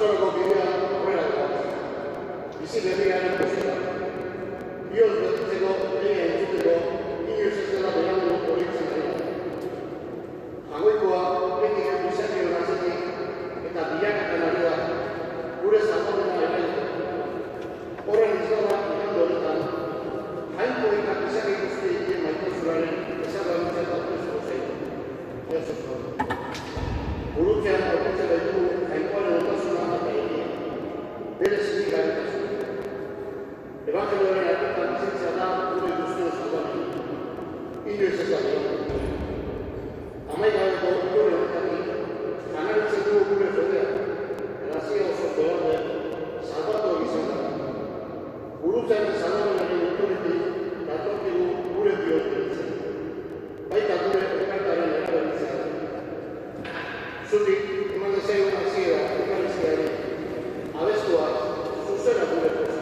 pastorako bidea horrela da. Bizi berriaren bezala. Bioz betetzeko, leia entzuteko, inoiz ez dela berandu horitzen ari da. Jagoikoa, beti bizarri horatzetik, eta bilakatzen ari da, gure zaldamena ere. Horren izala, igande honetan, jainko eta bizarri guzti egiten maitazuraren ezagabitza eta presto zein. Ez ez da. Burutzean aurkitzen baitu jainkoaren otasuna eta egia. Bere zinik garetasuna. Evangelioaren artetan bizitzea da gure guztion zaldamena. Inoiz ez da berandu. Amaigabeko gure honetatik, janaritzen dugu gure fedea, erazia oso beharde, salbatu egizan da. Gurutzaren salamenaren otoretik, datorkigu gure biotitzen. Baita gure elkartaren erabiltzea. Zutik, eman dezagun hasiera elkarrizkeari, abestuak, zuzera gure posta.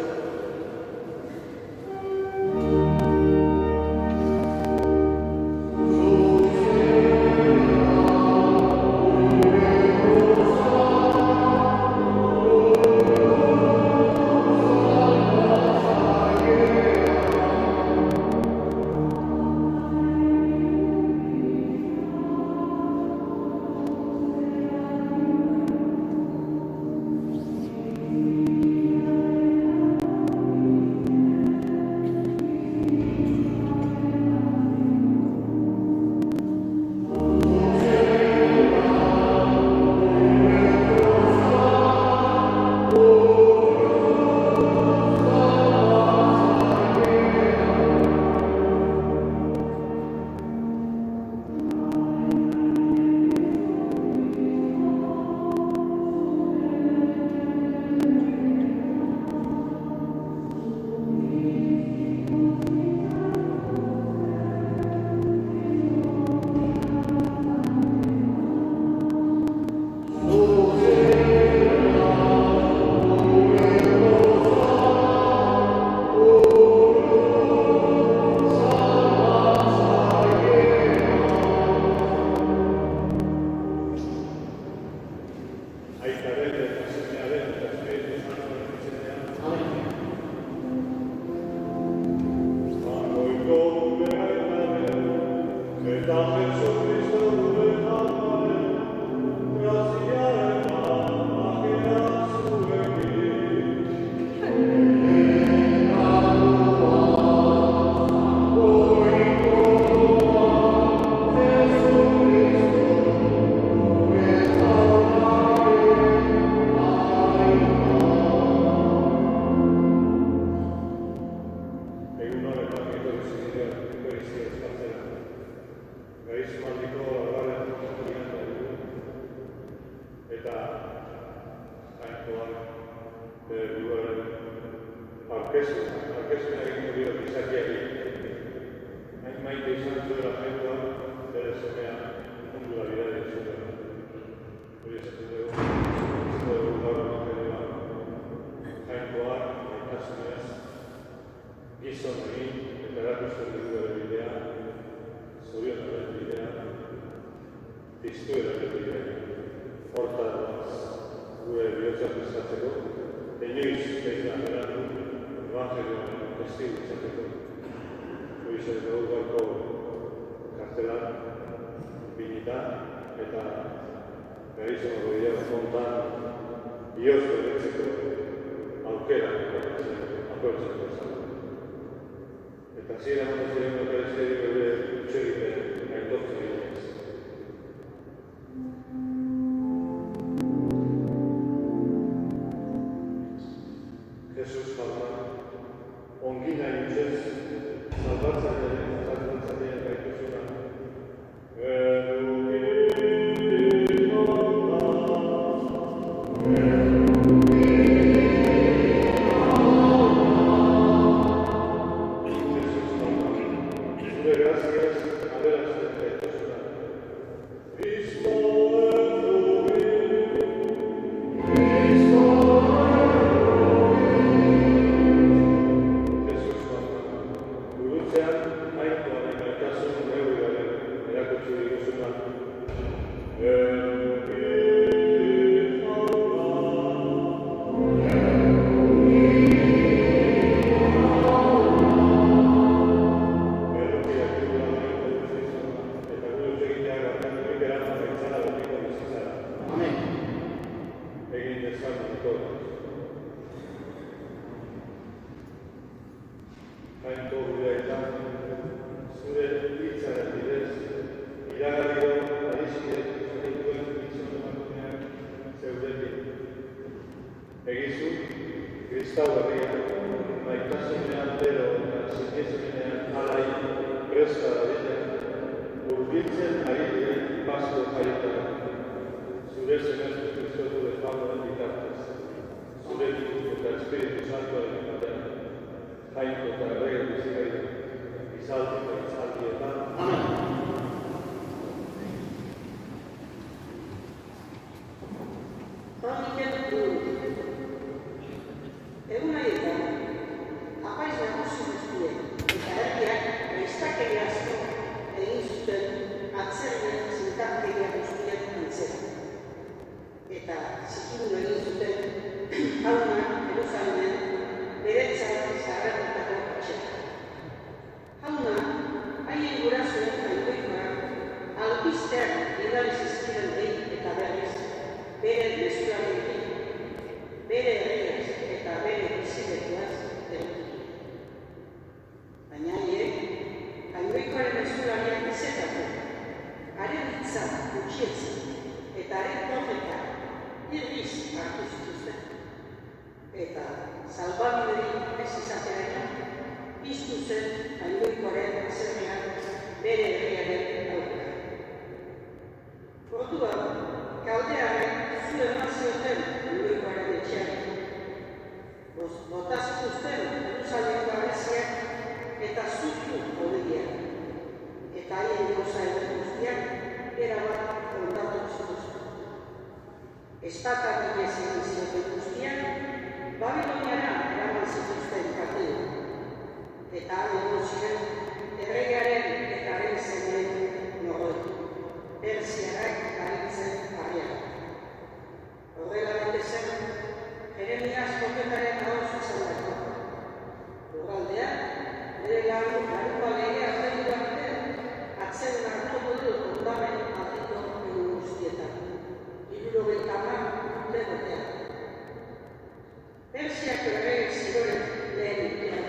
Gracias. jainko gure aita, zure hitzaren bidez, iragarriro adizkiek zaituen gizon emakumeak zeudetik. Egizu, kristau herria, maitasunean bero eta zinezunean alai preska dadila, urbiltzen ari diren pasko jaietara, zure semestru kristotu de Pabloen bitartez, zure eta Espiritu Santuaren batean, jainko eta errege bizikari, izaldi eta izaldietan. Amen. Egun haietan, apaiz nagusi guztiek eta herriak gaiztakeria asko egin zuten atzerrien zintarkeria guztiak antzera. Eta zikindu egin zuten jauna Jerusalemen beretzat zaharretako etxea. Jauna, haien gurasoen jainkoikoak albisteak bidali zizkiren behin eta berriz, bere mezuarekin, bere herriaz eta bere bizilekuaz erotik. Baina haiek, jainkoikoaren mezulariak izetatu, haren hitza gutxietzen eta haren profeta irriz hartu zituzten. Eta salbabiderik ez izatearen, piztu zen jainkoikoaren azerrean bere herriaren aurka. Orduan, kaldearen zu eman zioten jainkoikoaren etxearen. Bota zituzten Jerusaleko abeziak eta zutu hodegiak. Eta haien goza eder guztiak erabat ondatu zituzten. Espatak inez egin zioten guztiak, Babiloniara eraman zituzten partidu. Eta egon ziren erregearen eta haren zenuen noroi. Persiarak aritzen harriak. Horrela bete zen, Jeremias profetaren ahoz izan dago. Lurraldeak, bere larua legea zendu arte, atzen hartuko du ondamen aldiko egun guztietan. 70 urte betean. Persiako errege ziroren lehen urtean,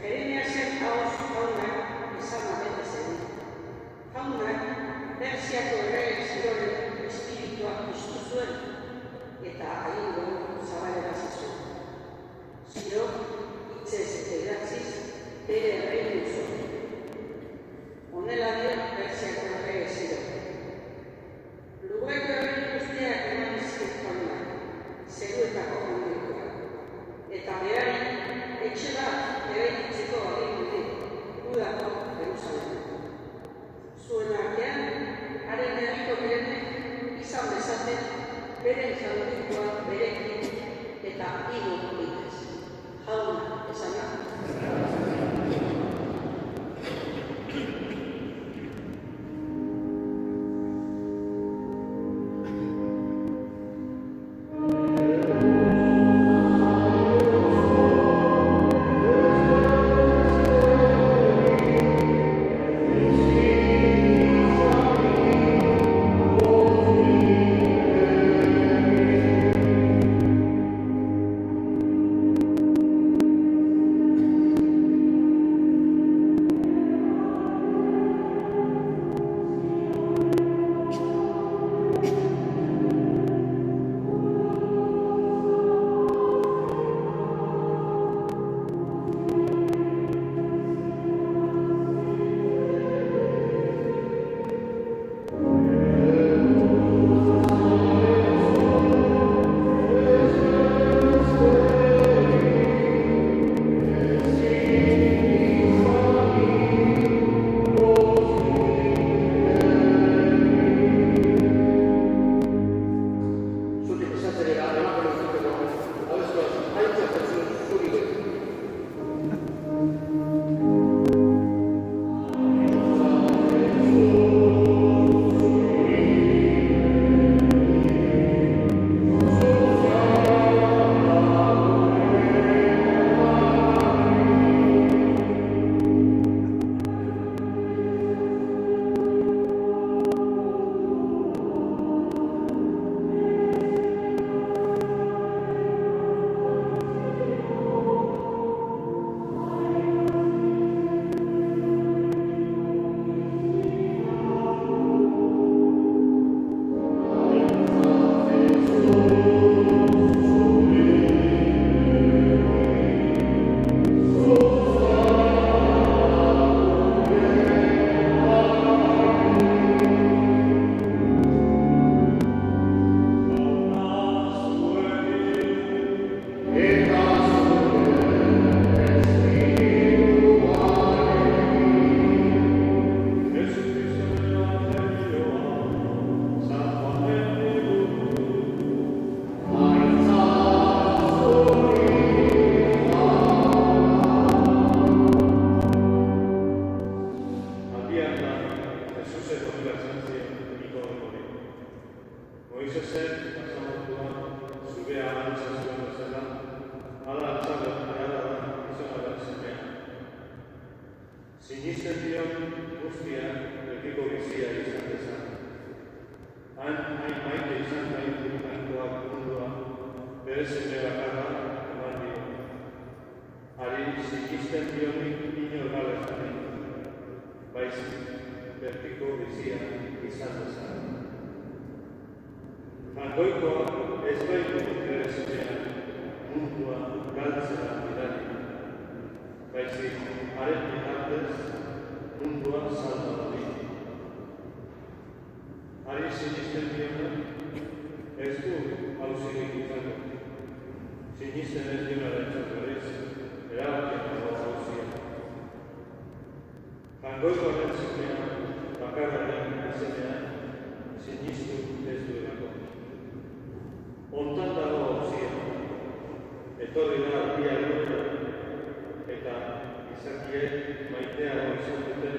Jeremiasen ahoz jaunak izan abete zen. Jaunak Persiako errege ziroren espiritua piztu zuen eta agindu zabalera zizuen. Ziro, hitzez eta idatziz, bere erreinu zuen. Honela dio Persiako errege ziroren. Lurreko erreinu guztiak eman izkiet jaunak, zeruetako jaunikoak, eta guztia betiko bizia izan dezan. Han hain maite izan gaitu jainkoak mundua, bere seme bakarra eman dio. Hari zikisten dionik inor gala zain, baizik betiko bizia izan dezan. Jainkoikoa ez baitu bere semean mundua galtzera bidali, baizik haren bitartez mundua salba dadi. Hari sinisten dionak ez du hauzirik izango. Sinisten ez dionaren txatorez, erabakien dago hauzia. Jainkoikoaren semea, bakarraren izenean, sinistu ez duelako. Ontan dago hauzia, etorri da argia egoera, eta izakiek maiteago izan duten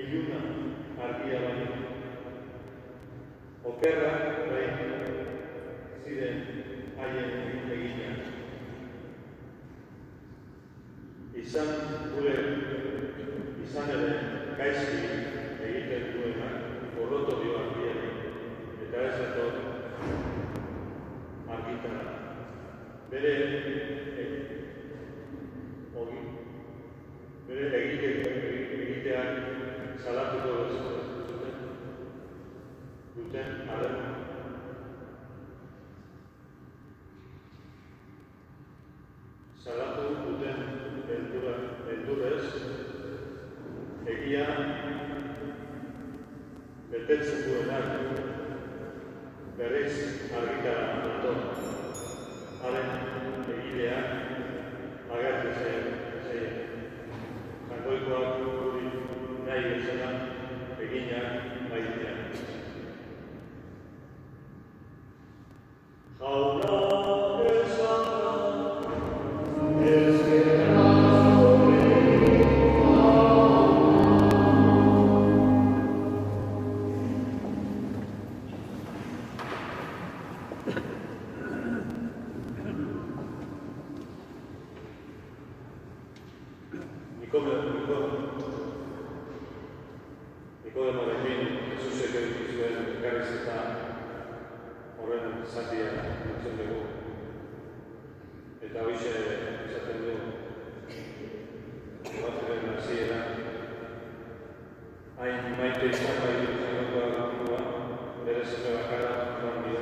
iluna argia baino. Okerrak bain ziren haien eginak. Izan ere gaizki egiten duenak gorroto dio argiari, eta ez dator argitara. Bere egiteak salatuko duten arren. Salatu duten beldurrez, egia betetzen duenak berriz argitara dator. Haren egileak agertu zein. Jainkoikoak guri nahi bezala eginak maitean. Jauna bezala Nikodemorekin Jesusek eduki zuen elkarrizketa horren zatia entzun dugu. Eta hoxe esaten du Ebangelioaren hasieran, hain maite izan baitu jainkoa mundua, bere seme bakarra eman dio.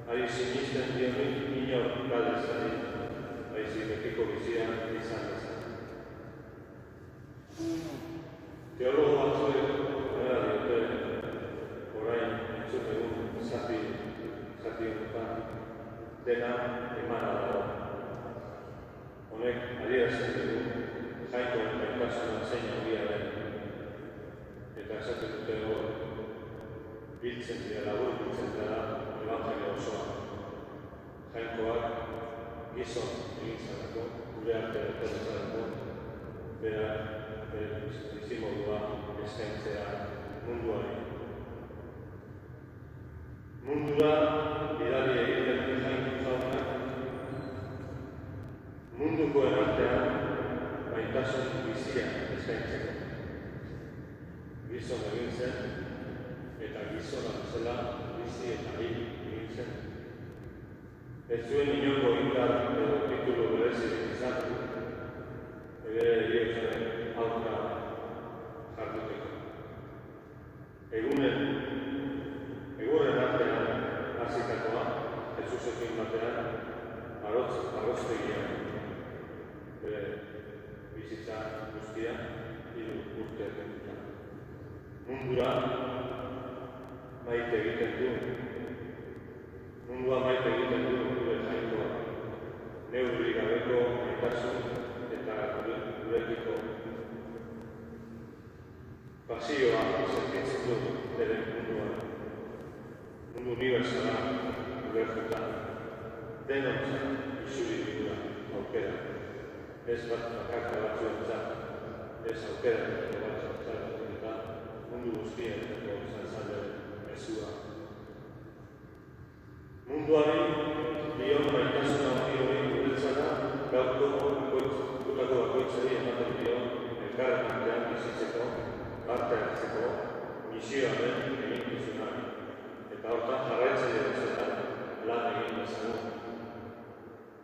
Hari sinisten dionik inor gal ez dadin, baizik betiko bizia izan dezan. Teologo batzuek dela diote, orain entzun dugun zati honetan dena emana dago. Honek adierazten dugu jainkoen gaitasuna zein handia den. Eta esaten dute hor, biltzen dira Ebangelio osoa. Jainkoak gizon egin zelako, gure arte etorri zelako, bera bizimodua eskaintzea munduari. Mundura bidali egiten du jaunak, mundukoen artean maitasun bizia eskaintzeko. Gizon egin zen, eta gizona bezala bizi eta hil egin zen. Ez zuen inongo indar edo titulu berezirik izan, bere heriotzaren aurka jarduteko. Egurren artean hasitakoa, Jesusekin batean, arroztegian, bere bizitza guztia, 3 urte egitea. Mundura maite egiten du, gure jainkoa, neurri gabeko maitasun eta gurekiko pasioa sentitzen du bere munduan. Mundu universala ulertuta, denontzat isuri digula aukera. Ez bat bakarka batzuentzat, ez aukera batzuentzat, eta mundu guztientzako izan mezua. Munduari dion maitasuna hori guretzara gaurko gutako bakoitzari ematen dio elkarren artean bizitzeko, parte hartzeko, misioaren eginkizuna, eta hortan jarraitzaile bezala lan egin dezagun.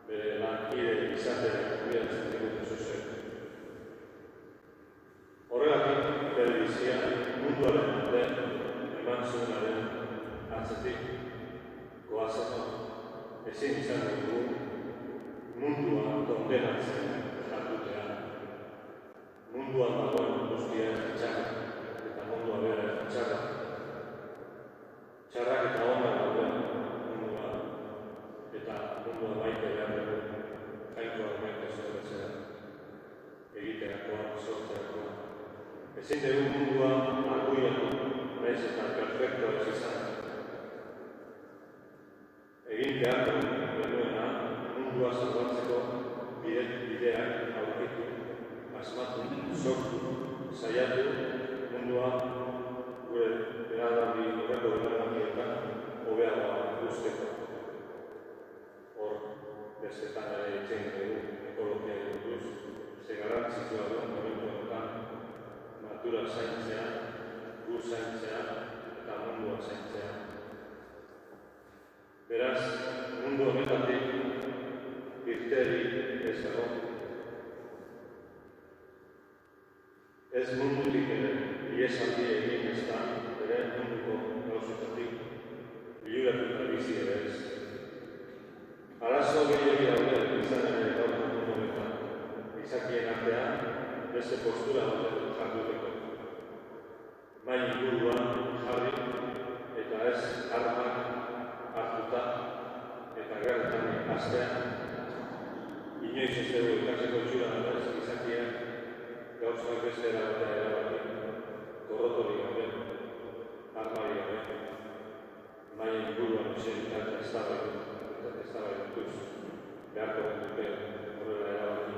Bere lankide izatea bidaltzen digute zuzen. Horregatik, bere bizia munduaren alde eman zuenaren atzetik goazeko ezin izan dugu mundua kondenatzen jardutea. Munduan dagoen guztia ez txarra, eta mundua bera ez txarra. Txarrak eta onak dagoen mundua, eta mundua maite behar dugu, jainkoa maite zorretzea, egiterakoa, sortzerakoa. Ezin dugu mundua arguiatu, nahiz eta perfektoa ez izan. Egin behar genuena mundua salbatzeko bideak aurkitu, asmatu, sortu, saiatu mundua gure horreko belagarrietan hobeagoa guzteko. Hor, bestetan ere itxein dugu ekologia buruz, ze garrantzitsua du momentu honetan natura zaintzea, gu zaintzea eta mundua zaintzea. Beraz, mundu honetatik irteri ez dago. Ez mundutik ere iesaldi egin ez da, bere munduko gauzetatik biluratuta bizi ere ez. Arazo gehiagia daude izan ere gaur mundu honetan, izakien artean beste postura batean jarduteko. Mai inguruan jarri eta ez armak hartuta eta gertan ikastean, inoiz ez dugu ikaseko txura ez izakiak gauzak beste erabatea erabaki, gorrotori gabe, armari gabe, maien inguruan izenitatu eztabaidutuz, beharko dute horrela erabaki.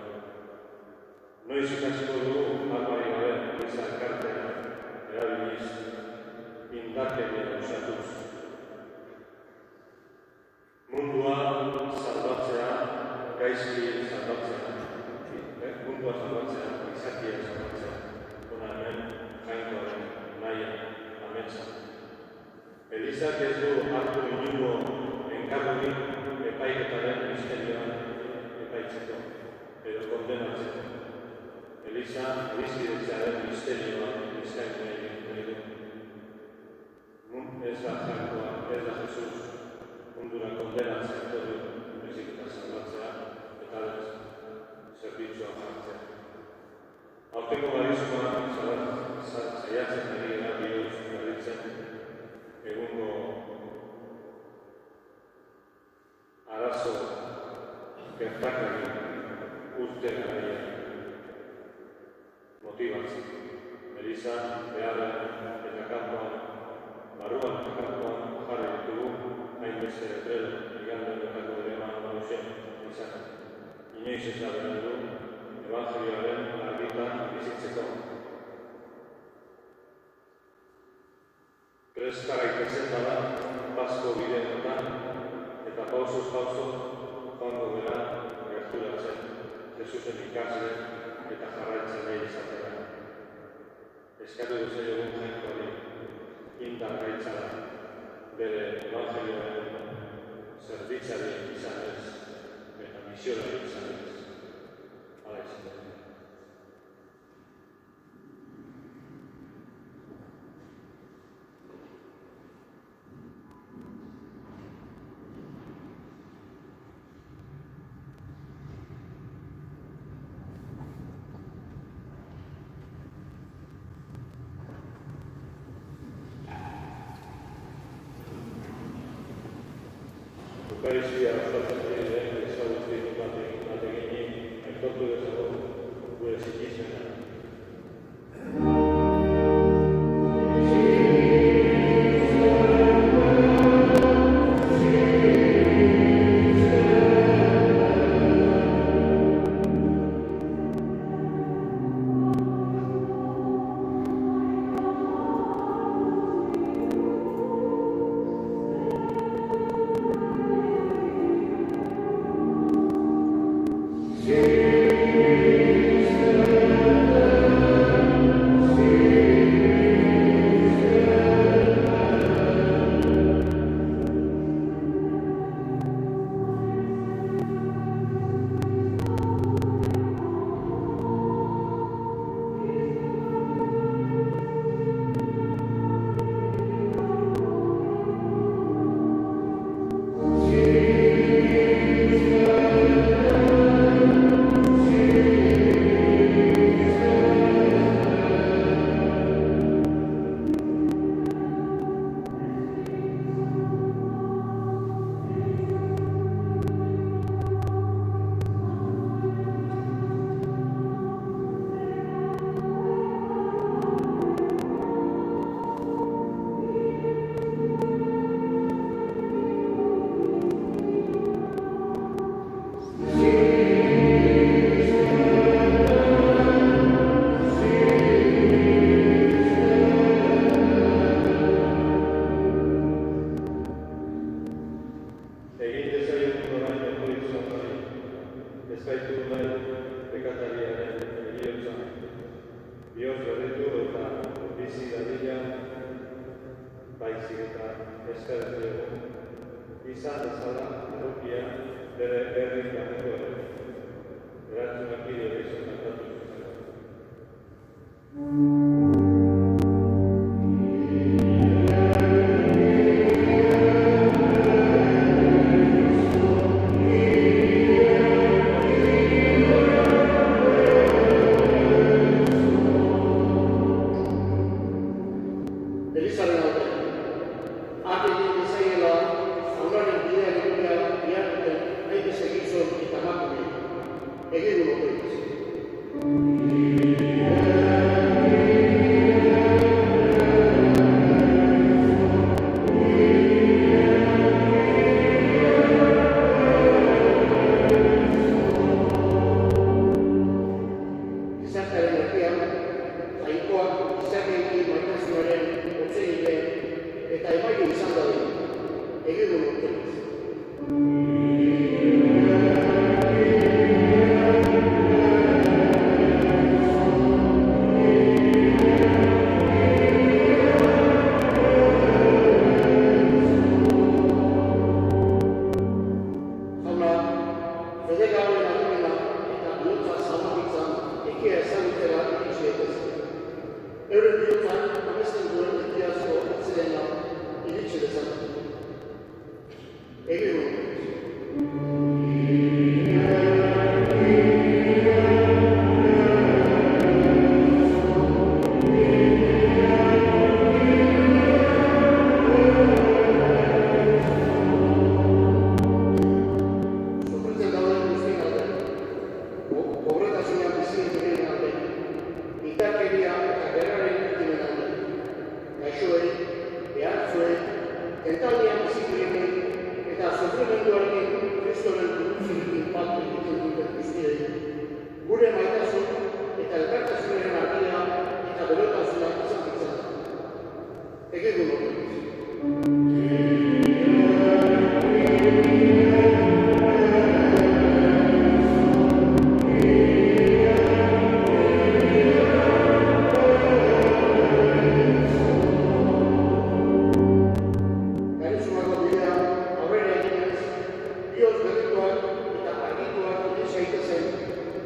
Noiz ikasiko dugu armari gabe, izan kartea erabiliz, indarkeria usatuz. Mundua salbatzea, gaizki salbatzea, mundua salbatzea, izakia salbatzea, hona hemen jainkoaren naia ametsa. Elizak ez du hartu inungo enkargurik epaiketaren misterioan epaitzeko, edo kondenatzeko. Eliza, elizkidetzearen misterioan eskaini nahi du. Ez da jainkoa, ez da Jesus, mundura kondenatzea etorri, bezik eta salbatzea, eta zerbitzua jartzea. Aurteko barizkoa saiatzen ari gara bihotz garitzen egungo arazo gertakari urte garaia motibatzen. Eliza, beharra eta kanpoan, barruan eta kanpoan jarri ditugu hainbeste letrero, igande honetako ere eman nagusia izan. Inoiz ez da behar du, evangelioaren argitan bizitzeko. Preska gaitezen bada, pasko bide honetan, eta pausuz pauso, joango gara gerturatzen, Jesusen ikasle eta jarraitzen nahi izatera. Eskatu duzen egun jainkoari, indar gaitzara, bere evangelioaren zerbitzari izanez, eta misionari izanez. Hala izan dut. Eukaristia osatzen diren ezagutzen batekin aitortu dezagun gure zikizena. Yeah. egigun otoitz. Gizartearen erdian, jainkoak gizarteekin maitasunaren otzegite eta emaile izan dadin, egigun otoitz. Fedegauen adimena eta bihotza zabalditzan ekia ezagutzera iritsi. Euren bihotzan amesten duen ekiazko atzidena iritsi dezagun. Egigun. Pobretasunean bizi diren alde, indarkeria eta gerraren biktimen alde, gaixoei, behartzuei, tentalian bizi direnei eta sufrimenduarekin kristoren zirekin bat egiten duten guztiei, gure maitasun eta elkartasunaren argia eta berotasuna izakitzen da. Egigun otoitz.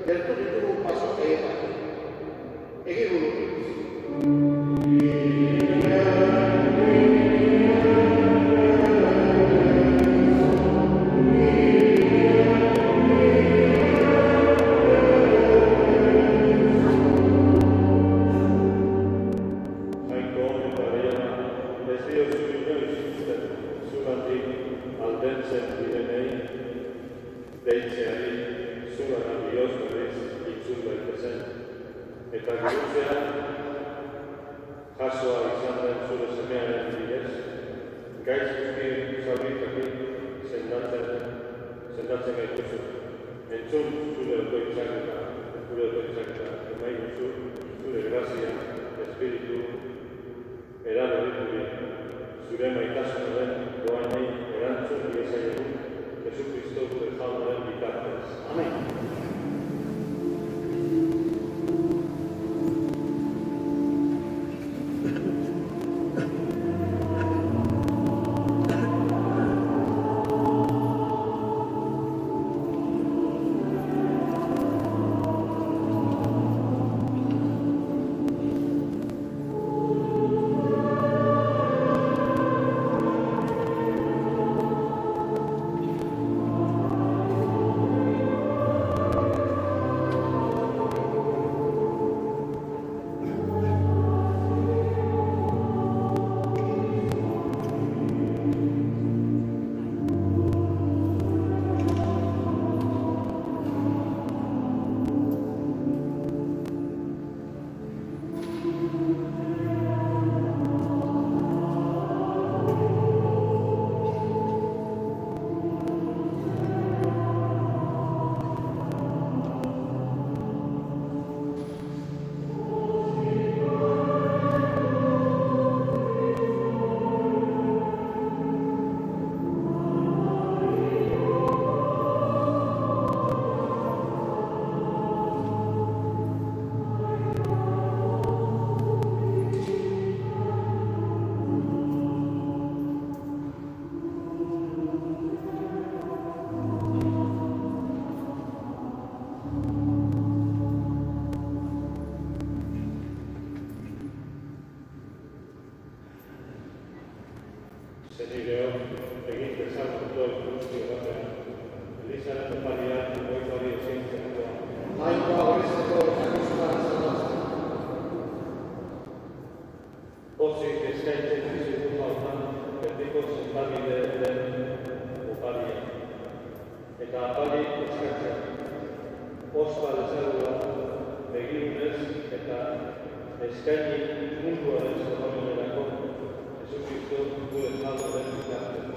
Gertu ditugu paso egetan. Egigun otoitz. Jainko eta gehiago, ez diozu inoiz uzten, zugatik aldentzen direnei, deitzeari, zugara bihotz berriz itzul daitezen, eta gurtzea jasoa izan den zure semearen bidez, gaitz guztien zauritatik sendatzen gaituzu. Entzun zure otoitzak eta emai duzu, zure grazia, espiritu, eranoritu zure maitasunaren doainei erantzun diezaiogun Jesukristo gure jaunaren bitartez. Amen. Zenideok, egin dezagun doi guzti batean, Elizaren opariak goikoari ezintzeko. Jainkoa horrezteko eta guztara zalazten. Pozik eskaintzen dizugu hautan, betiko zenbagide den oparia. Eta apari eskatzen. ospa dezagula begirunez eta eskaini munduaren zorronerako Jesucristo gure salvaren bitartez.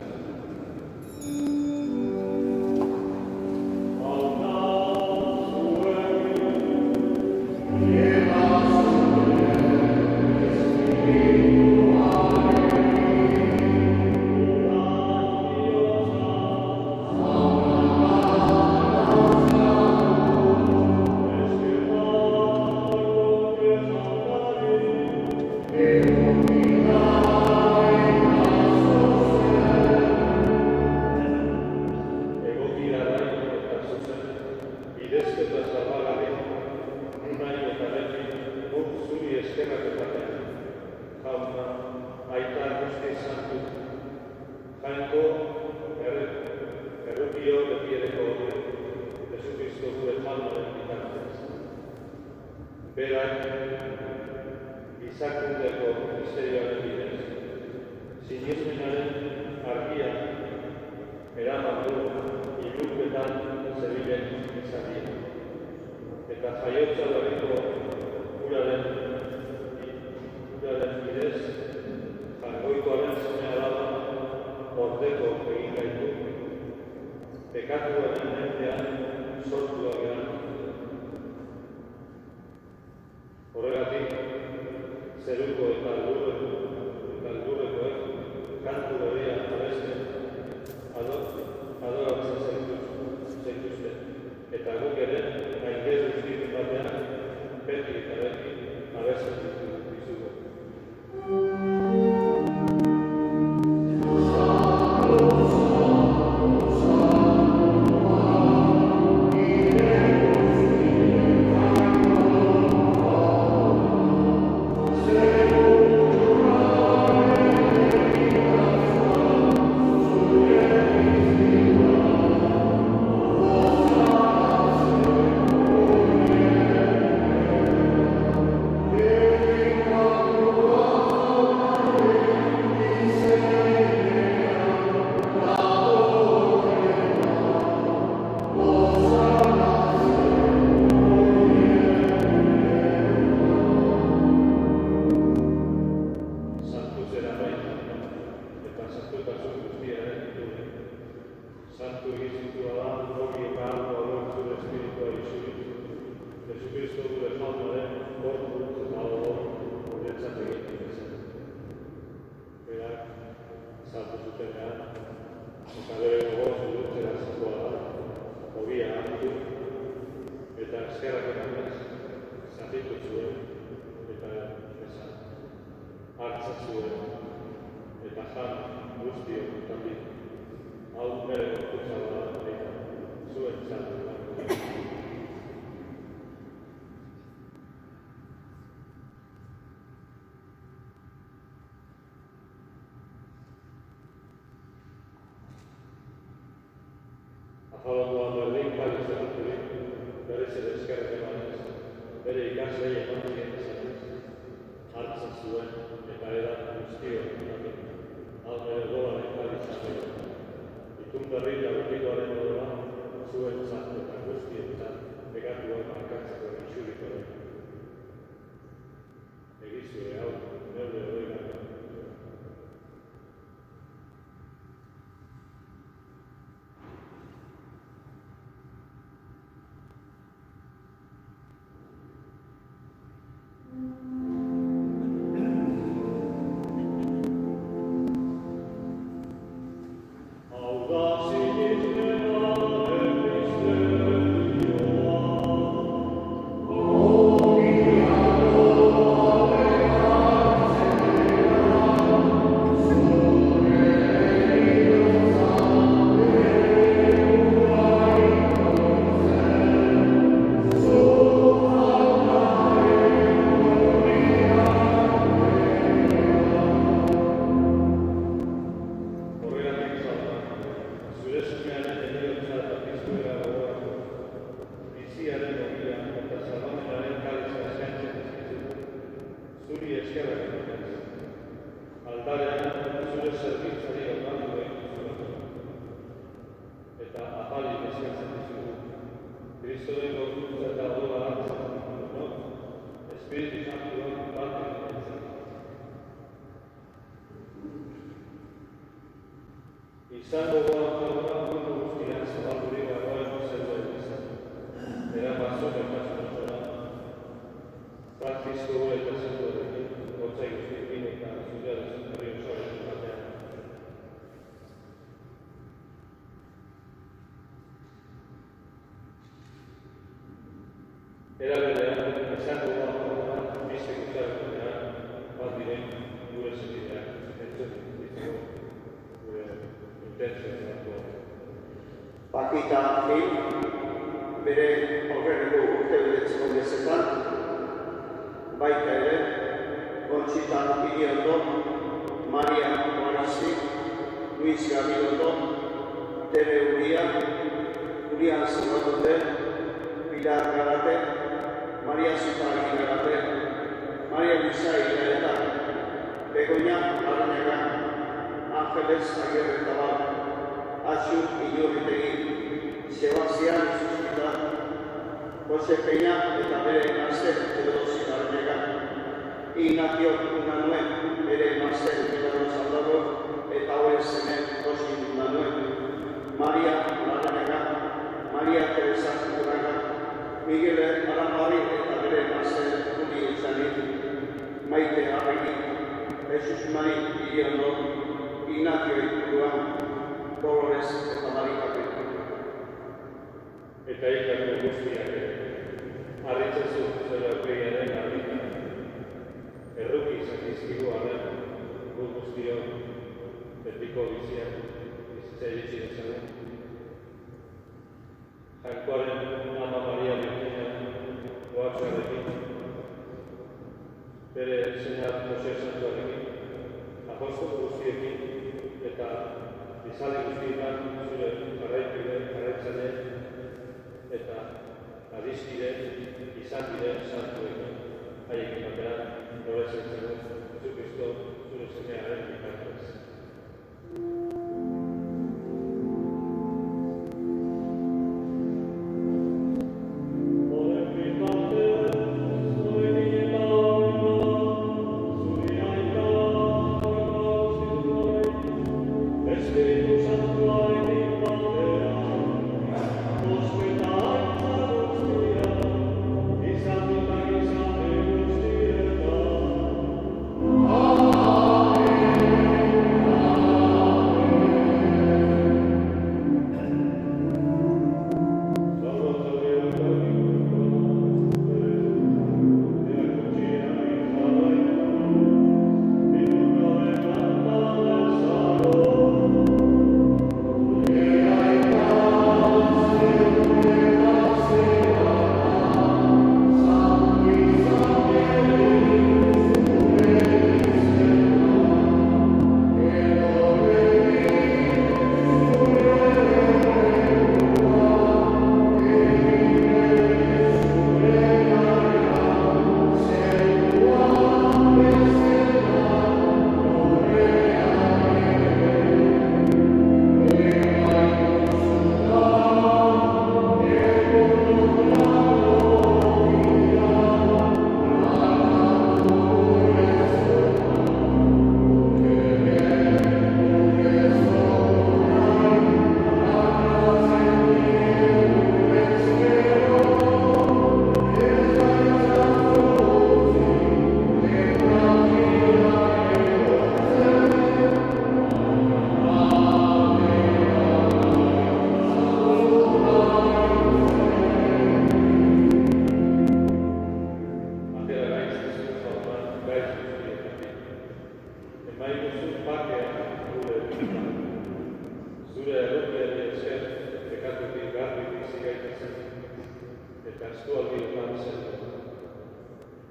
Berak, izakundeko misterioaren bidez, sinesmenaren argia eraman du ilunpetan zebilen izadia. Eta jaiotza berriko uraren bidez, jangoikoaren seme alaba ordeko egin gaitu, pekatuaren mentean sortua geran. Horregatik, zeruko eta lurrekoek kantu berria abesten adoratzen zaituzte. Eta guk ere, gainez guztien batean, beti eta beti abesten dizugu. Afalondoan berdin, bali zeraturik, berriz ere eskerrak emanez, bere ikaslei eman zien izanez, hartzen zuen eta edan guztio ematen, almere golan bali zaten. Itun berri laurtikoaren odora, zuen zat eta guztietan, begatuak markatzeko itxurikoren. Egizue hau, neure hori gara. zure kasu da. Francisco eta zentuarekin, gotzai guztiekin eta zure herri osoaren batean. Era berean, izango da beste guztiarekin bat diren gure sentideak, entzun ditugu gure intentzioa. Pakita bere aurreneko urtebetetzeko mesetan, baita ere, Conchita Iriondo, Maria Morisi, Luis Gabilondo, Tere Uria, Julián Salvador, Pilar Garate, Maria Zupagui Garate, Maria Luisa Iraeta, Begoña Aranega, Ángeles Aguirre Tabal, Atxu Iñurritegi, Sebastián Susquita, Jose Peña eta bere emazte Teodosi Aranega, Ignacio Unanuen, bere emazte Pedro Salvador, eta hori zene Jose Unanuen, Maria Aranega, Maria Teresa Uraga, Miguel Arambari eta bere emazte Juli Etxani, Maite Arregi, Jesus Mari Iriondo, Ignacio Ituruan, Dolores eta Marikatu. Eta ikako guztiak harritzen zu zela aurpegiaren harritan. Erruki zakizkigu arren, gu guztiok betiko biziak bizitza iritsi dezagun. Jainkoaren ama Maria Virginia Oaxarekin, bere senat Jose Santuarekin, apostol guztiekin eta izale guztietan zure jarraitzaile eta adiskide izan diren santuekin haiekin batera lorezen zen Jesucristo zure semearen bitartez.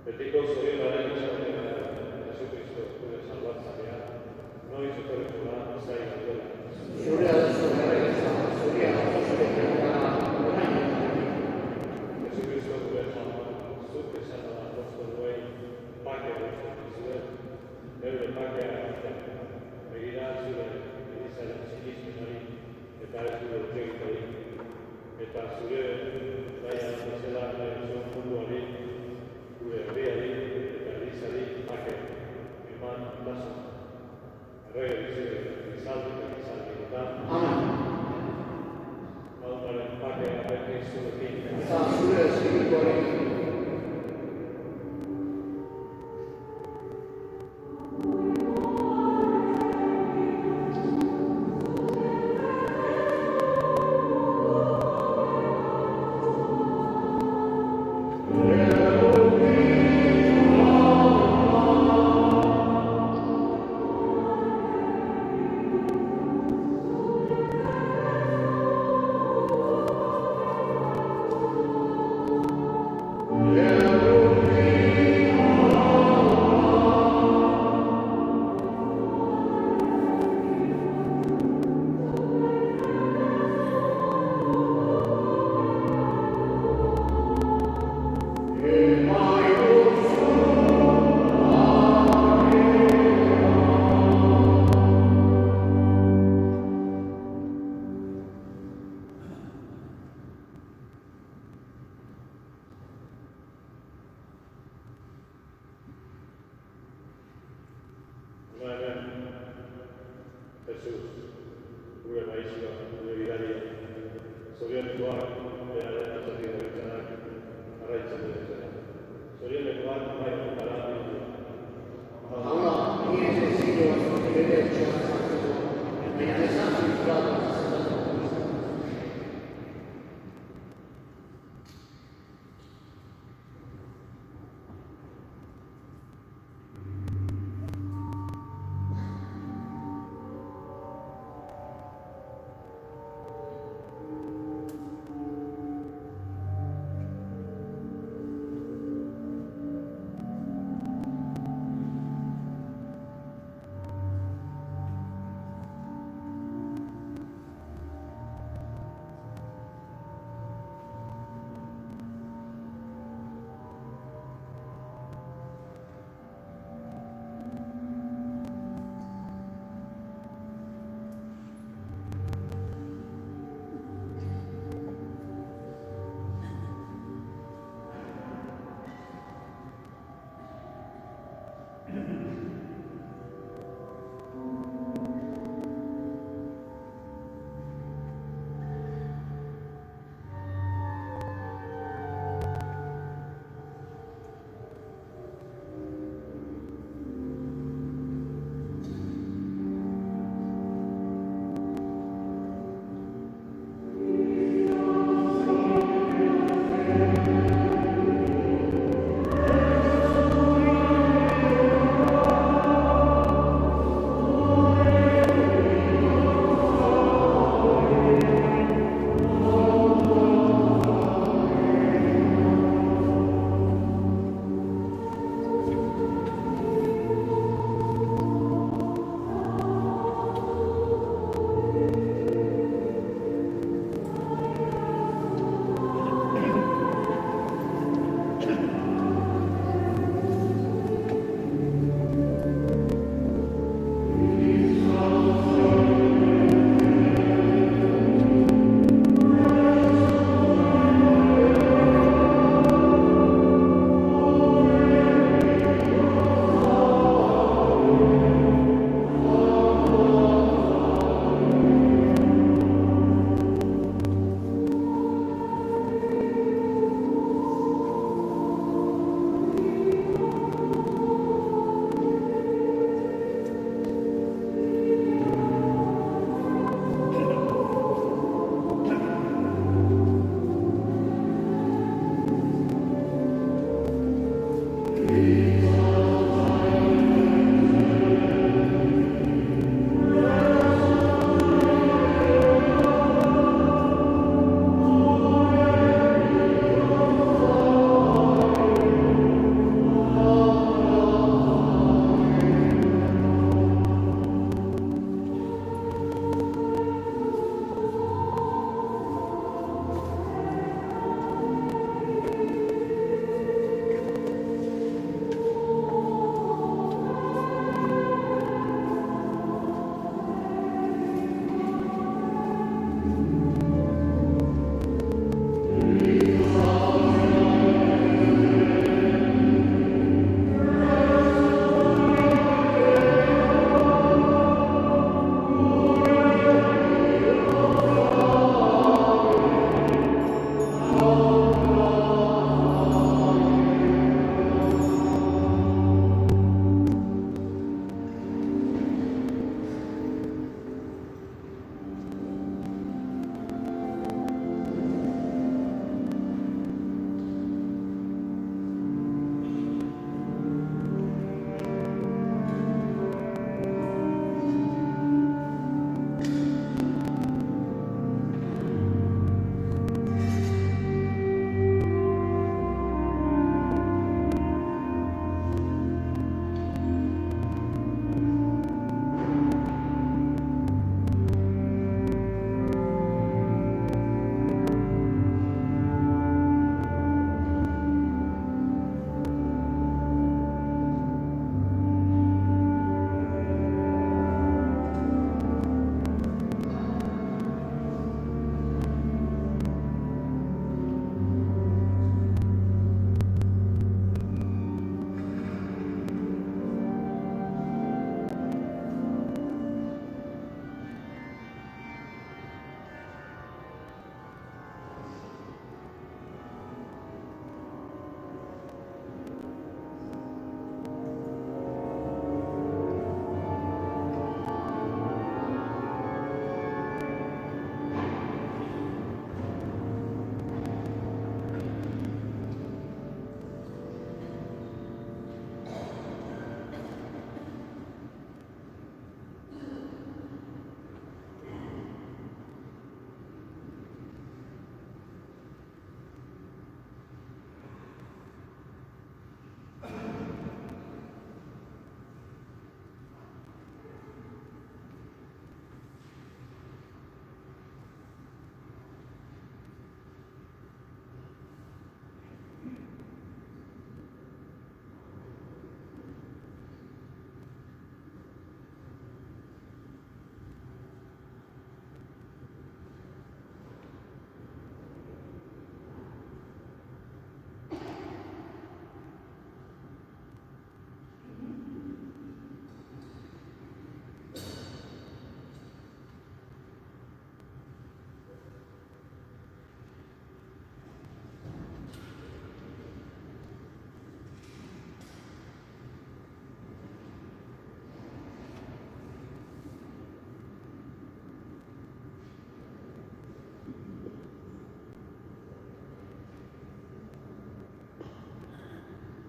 Betiko zorionaren izanera, Jesucristo gure salbatzailea, noiz etorriko da zain duela. Zurea da zorionaren izan, zurea da zorionaren orain. Jesucristo gure salbatzailea, zuk esan da apostoluei pakea guztatu zuen, neure pakea egiten, begira zure elizaren zikizmenari eta ez gure urtegitari, eta zure daia bezala zuen munduari, gure herriari eta elizari pakea eman dazu. Errege bizire, izaldi eta izaldi eta Amen. haunaren pakea perché il suo figlio sta sulle spiritualità. Jesús, gure maizioa, gure gidaria, zorionikoak beraren atzatik gaitzanak arraitzen dut zera. Zorionikoak bai honetara ditu. Ahora, ni es sencillo nivel de hecho, me interesan filtrados.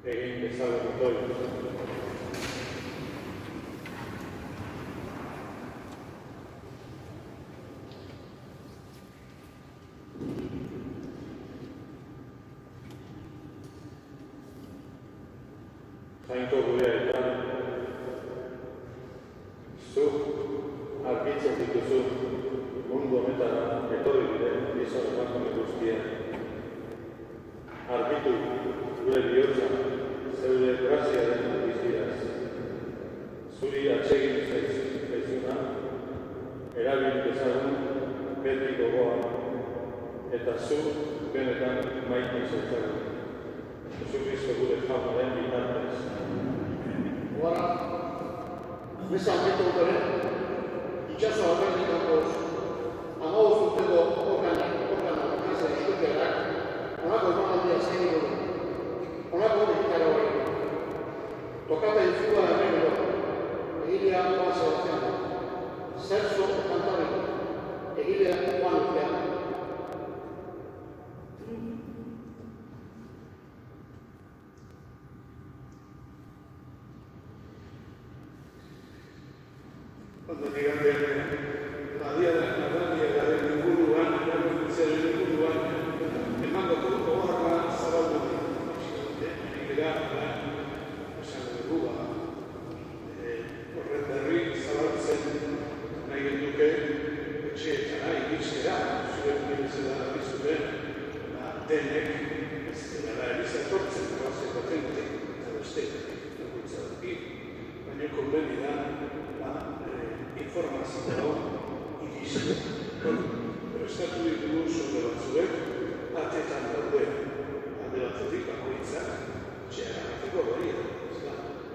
egin dezagun doi. Jainko gureetan, zuk argitzen dituzu mundu honetara etorri diren gizon emakume guztiak. Argitu gure bihotza, zeure graziaren biziaz. Zuri atsegin zaizuna, erabil dezagun beti gogoa, eta zu benetan maite zaitzagun. Jesucristo gure jaunaren bitartez. Ora, mesa amaitu ondoren, itxaso alberdikanpoz, 15 urteko organa bakazera eskutearak, honako emanaldia zainiko du. Honako egitara hori. Tokata influa erremero, egilea Juan Sebastián, Celso Cantabria, egilea Juan Urtean. Cuando llegan la día de la Natalia, la de Ninguruan, la provincia de Ninguruan, me mando todo por la sábado de llegar a la San de Cuba, por Renderri, Sabalsen, Nayen Duque, Che, Tanay, Vizera, Sube Universidad de Sube, la Denec, la Elisa Torce, la base patente, la Estela, la Pulsa de aquí, baina konbenida, informazioa irizia. Prestatu ditugu sobre batzuek, batetan daude, alde batzutik bakoitzak, txera bateko beria.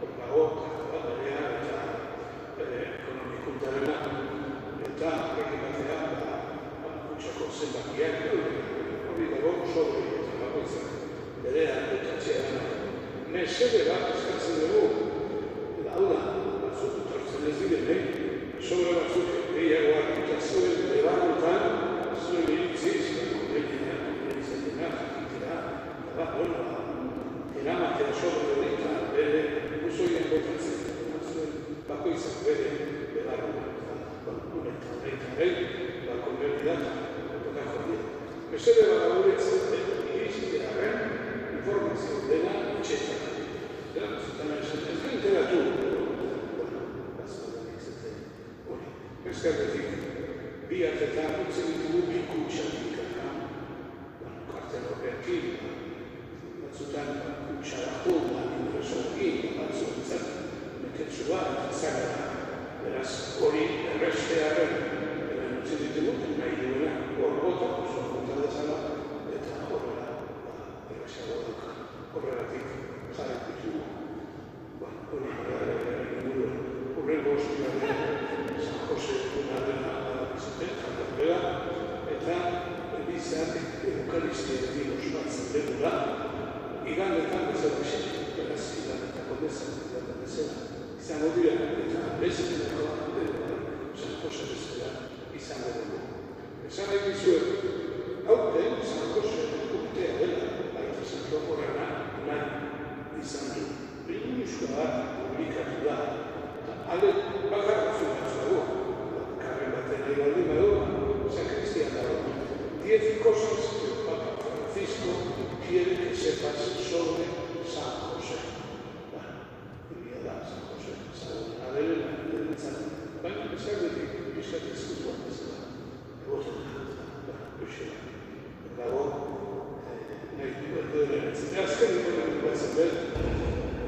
Hor dago, berea eta ekonomikuntarena, eta horrekin batean, kutxako zenbakiak, hori dago sobre eta bakoitzak, berea eta txera. Mesede bat eskatzen dugu, eta hau da, batzuk utortzen ez diren, sobre batzuk gehiago aplikazioen beharrutan, zuen iritziz, konbeniena, konbenizatenak, jakitera, eta eramatea sobre hori eta bere usoien botatzen, zuen bakoizak bere beharrutan, honetan, konbenidat, tokako dira. Mesede bat guretzen iritzidearen informazio dena etxetan. Ez ginteratu, Euskaratik, bi atetan utzen ditugu bi kutsatik, kartel horrekin, batzutan kutsara joda, impresoekin, batzutan neketsua eta zagara. Beraz, hori errestearen, utzen ditugu, nahi duena, hor bota, oso bota dezala, eta horrela, erresagoa duka. Horregatik, jarrak ditugu. Horrengo ospitalean, San Jose Unadena Zuten, Jantarbela, eta Elizak Eukaristia ospatzen dugula, igandetan bezala esan, beraz iganetako bezala izango dira, eta bezetenako San Jose bezala izango dugu. Esan nahi dizuet, hauten San Jose urtea dela, baita San Jokorana nahi izan du. Bilunizkoa publikatu da, ale bakarra zuen dago, karren baten nahi baldin badu, San Cristian dago. 10 cosas que el Papa Francisco quiere que sepas sobre San José. Bueno, da San José, San Adela, baina bezardetik izatezko zuan bezala. Egoten da, uxela. Dago, nahi du erdetzen. Azken dut batzen behar,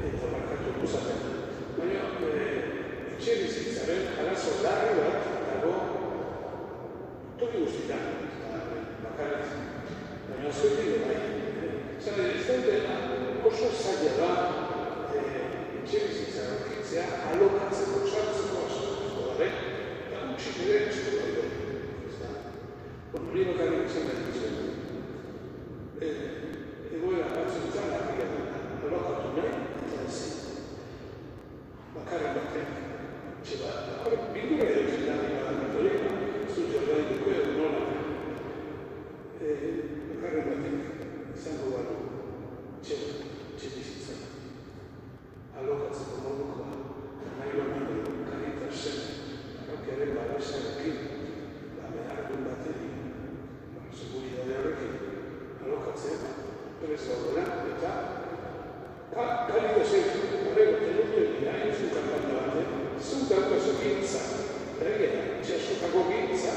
eta markatu guzaten. Baina, etxe bizitzaren arazo larri bat dago toki guztietan, bakarrik. Baina zuetik bai. Zara, ez dela oso zaila da etxe bizitza aurkitzea alokatzeko, sartzeko asko dabe, eta gutxik ere asko dabe. Hori bakarrik izan da ditzen. Egoera batzuetan larria da, alokatu nahi eta ezin. Bakarren batek, bildura edutzen da, katolika, zute horrein dugu edo nola. Bakarren batek izango badu txe bizitza. presa horrela, eta kari dozen, horrego, tenutuen hain zukan bat baten, zutaukazu gintza, erregera, txasokako gintza,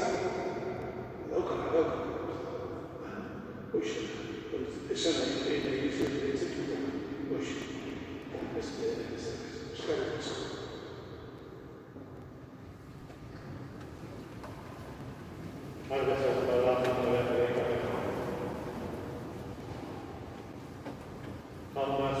daukana. Hoxe, esan nahi egizuen ditzekita, hoxe, beste eskarrik asko. Almas